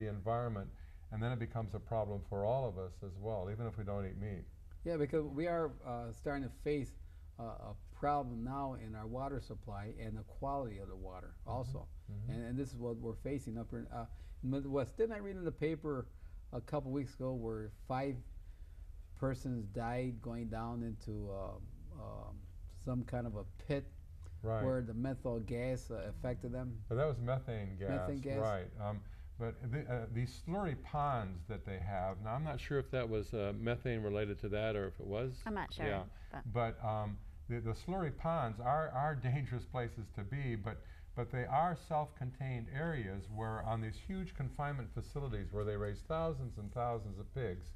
the environment, and then it becomes a problem for all of us as well, even if we don't eat meat. Yeah, because we are starting to face a problem now in our water supply and the quality of the water also. And this is what we're facing up here in the Midwest. Didn't I read in the paper a couple weeks ago where 5 persons died going down into some kind of a pit Right. where the methyl gas affected them? But that was methane gas. Methane gas? Right. But these slurry ponds that they have, now I'm not sure if that was methane related to that or if it was. I'm not sure. Yeah. But the slurry ponds are dangerous places to be, but they are self-contained areas where on these huge confinement facilities where they raise thousands and thousands of pigs,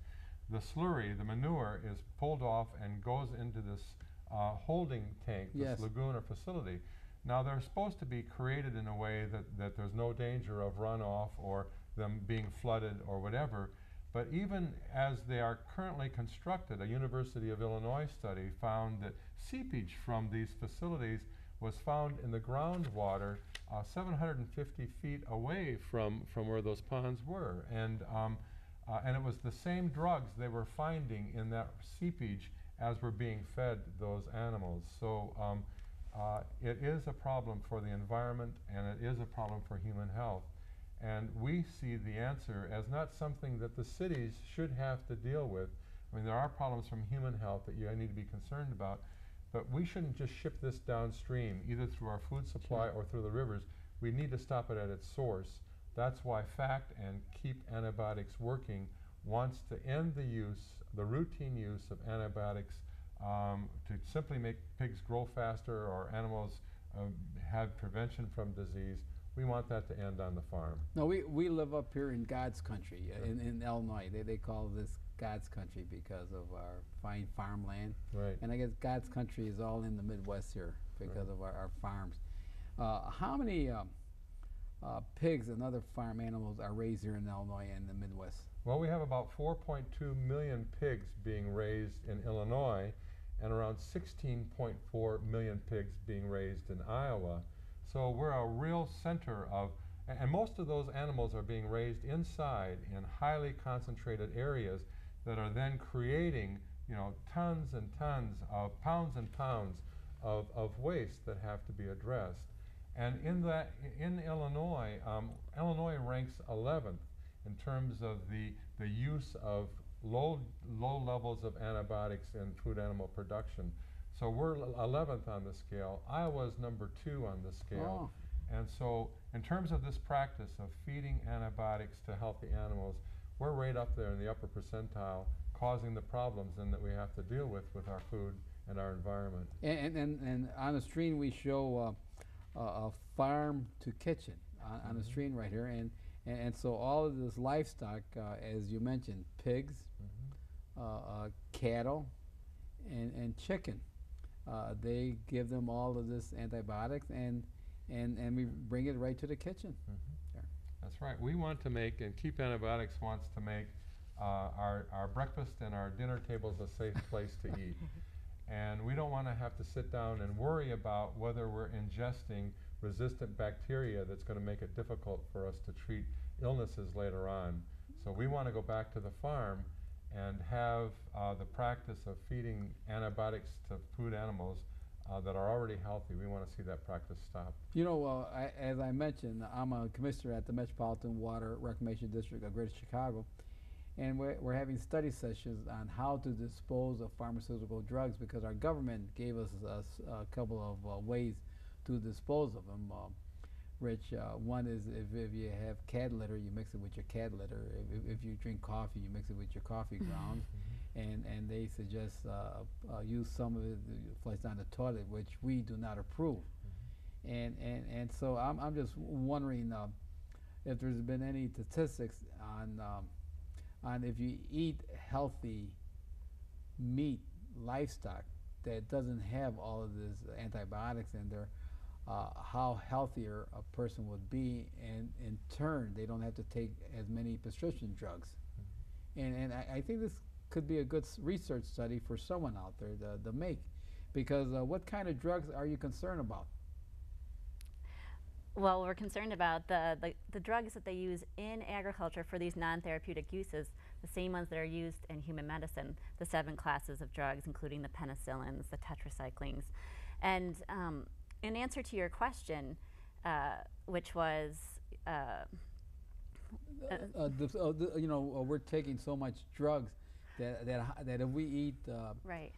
the slurry, the manure, is pulled off and goes into this holding tank, this Yes. lagoon or facility. Now they're supposed to be created in a way that there's no danger of runoff or them being flooded or whatever, but even as they are currently constructed, a University of Illinois study found that seepage from these facilities was found in the groundwater 750 feet away from where those ponds were. And it was the same drugs they were finding in that seepage as were being fed those animals. So it is a problem for the environment, and it is a problem for human health. And we see the answer as not something that the cities should have to deal with. I mean, there are problems from human health that you need to be concerned about, but we shouldn't just ship this downstream, either through our food supply or through the rivers. We need to stop it at its source. That's why FACT and Keep Antibiotics Working wants to end the routine use of antibiotics to simply make pigs grow faster or animals have prevention from disease. We want that to end on the farm. No, we live up here in God's country, in Illinois. They call this God's country because of our fine farmland. Right. And I guess God's country is all in the Midwest here because of our farms. How many pigs and other farm animals are raised here in Illinois and the Midwest? Well, we have about 4.2 million pigs being raised in Illinois and around 16.4 million pigs being raised in Iowa. So we're a real center of, and most of those animals are being raised inside in highly concentrated areas that are then creating, tons and tons of pounds and pounds of waste that have to be addressed. And in Illinois, Illinois ranks 11th in terms of the use of low levels of antibiotics in food animal production. So we're 11th on the scale. Iowa's number 2 on the scale. Oh. And so in terms of this practice of feeding antibiotics to healthy animals, we're right up there in the upper percentile, causing the problems then that we have to deal with our food and our environment. And on the screen we show a farm to kitchen on the screen right here, and so all of this livestock, as you mentioned, pigs, cattle, and chicken. They give them all of this antibiotics, and we bring it right to the kitchen. There. That's right. We want to make, and Keep Antibiotics wants to make our breakfast and our dinner tables a safe place to eat. And we don't want to have to sit down and worry about whether we're ingesting resistant bacteria that's going to make it difficult for us to treat illnesses later on. So we want to go back to the farm and have the practice of feeding antibiotics to food animals that are already healthy. We want to see that practice stop. As I mentioned, I'm a commissioner at the Metropolitan Water Reclamation District of Greater Chicago, and we're having study sessions on how to dispose of pharmaceutical drugs because our government gave us a couple of ways to dispose of them. Rich, one is if you have cat litter, you mix it with your cat litter. If you drink coffee, you mix it with your coffee grounds. And they suggest use some of it to flush down the toilet, which we do not approve. And so I'm just wondering if there's been any statistics on if you eat healthy meat, livestock that doesn't have all of this antibiotics in there, how healthier a person would be, and in turn they don't have to take as many prescription drugs. And I think this could be a good research study for someone out there to make, because what kind of drugs are you concerned about? Well, we're concerned about the drugs that they use in agriculture for these non-therapeutic uses, the same ones that are used in human medicine, the 7 classes of drugs, including the penicillins, the tetracyclines. And in answer to your question, which was, you know, we're taking so much drugs that if we eat right.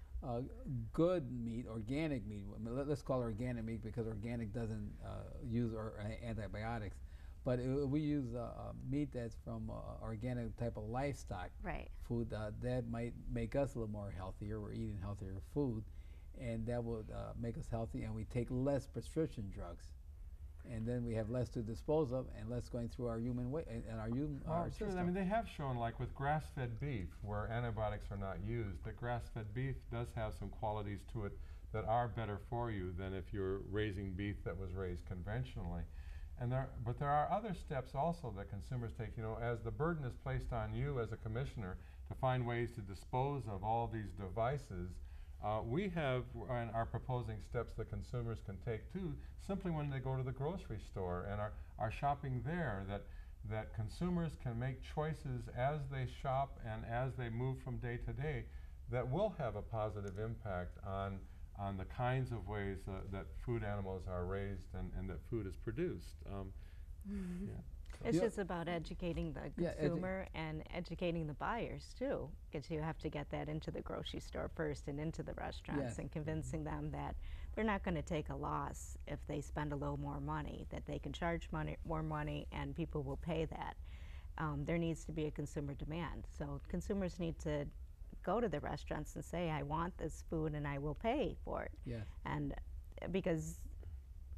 good meat, organic meat, let's call it organic meat because organic doesn't use antibiotics, but if we use meat that's from organic type of livestock Right. food, that might make us a little more healthier. We're eating healthier food, and that would make us healthy, and we take less prescription drugs. And then we have less to dispose of and less going through our human way and our True. system. I mean, they have shown, like with grass-fed beef, where antibiotics are not used, that grass-fed beef does have some qualities to it that are better for you than if you're raising beef that was raised conventionally. But there are other steps also that consumers take. You know, as the burden is placed on you as a commissioner to find ways to dispose of all these devices, we have and are proposing steps that consumers can take too, simply when they go to the grocery store and are shopping there, that consumers can make choices as they shop and as they move from day to day that will have a positive impact on the kinds of ways that food animals are raised and that food is produced. Yeah. It's just about educating the consumer and educating the buyers too, because you have to get that into the grocery store first and into the restaurants and convincing them that they're not going to take a loss if they spend a little more money, that they can charge more money and people will pay that. There needs to be a consumer demand. So consumers need to go to the restaurants and say, I want this food and I will pay for it. Yes. And because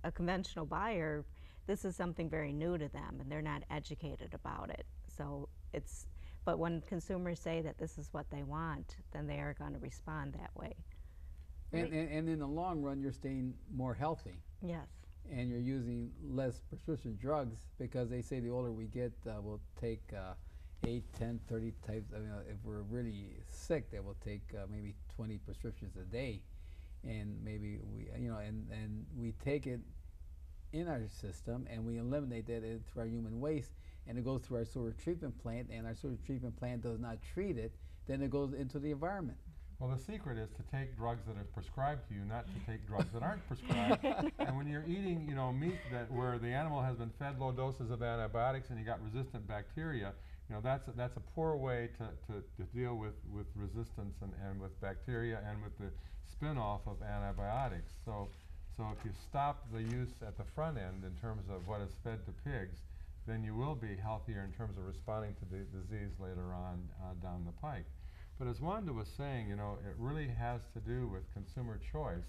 a conventional buyer, this is something very new to them and they're not educated about it. So but when consumers say that this is what they want, then they are going to respond that way. And in the long run, you're staying more healthy. Yes. And you're using less prescription drugs because they say the older we get, we'll take 8, 10, 30 types. I mean, if we're really sick, that will take maybe 20 prescriptions a day. And maybe and we take it in our system and we eliminate that through our human waste, and it goes through our sewer treatment plant, and our sewer treatment plant does not treat it, then it goes into the environment. Well, the secret is to take drugs that are prescribed to you, not to take drugs that aren't prescribed. And when you're eating, meat where the animal has been fed low doses of antibiotics and you got resistant bacteria, that's a poor way to deal with resistance and with bacteria and with the spin-off of antibiotics. So if you stop the use at the front end in terms of what is fed to pigs, then you will be healthier in terms of responding to the disease later on down the pike. But as Wanda was saying, it really has to do with consumer choice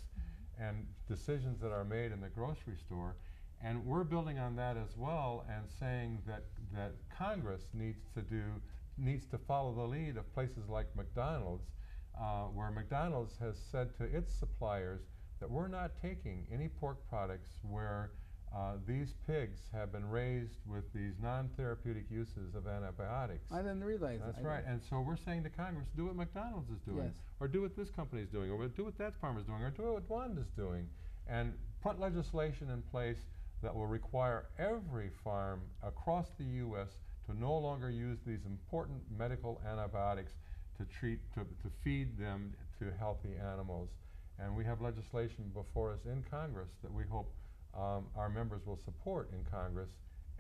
and decisions that are made in the grocery store. And we're building on that as well and saying that Congress needs to follow the lead of places like McDonald's, where McDonald's has said to its suppliers that we're not taking any pork products where these pigs have been raised with these non-therapeutic uses of antibiotics. I didn't realize that. That's right. And so we're saying to Congress, do what McDonald's is doing, or do what this company is doing, or do what that farmer's doing, or do what Wanda's doing, and put legislation in place that will require every farm across the U.S. to no longer use these important medical antibiotics to feed them to healthy animals. And we have legislation before us in Congress that we hope our members will support in Congress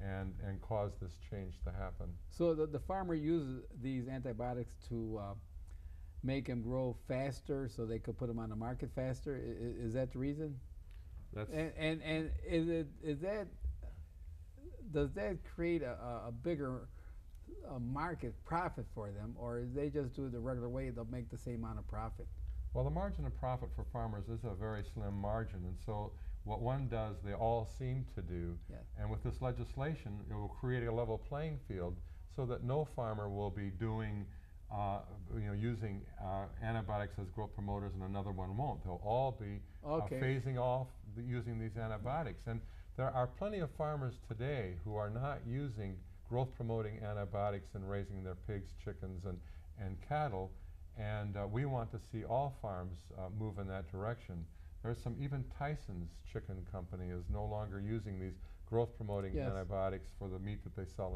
and cause this change to happen. So the farmer uses these antibiotics to make them grow faster so they could put them on the market faster? Is that the reason? That's and does that create a bigger market profit for them, or is they just do it the regular way, they'll make the same amount of profit? Well, the margin of profit for farmers is a very slim margin, and so what one does, they all seem to do. And with this legislation, it will create a level playing field so that no farmer will be doing, using antibiotics as growth promoters and another one won't. They'll all be phasing off using these antibiotics. And there are plenty of farmers today who are not using growth promoting antibiotics in raising their pigs, chickens, and cattle. And we want to see all farms move in that direction. There's even Tyson's chicken company is no longer using these growth promoting Yes. antibiotics for the meat that they sell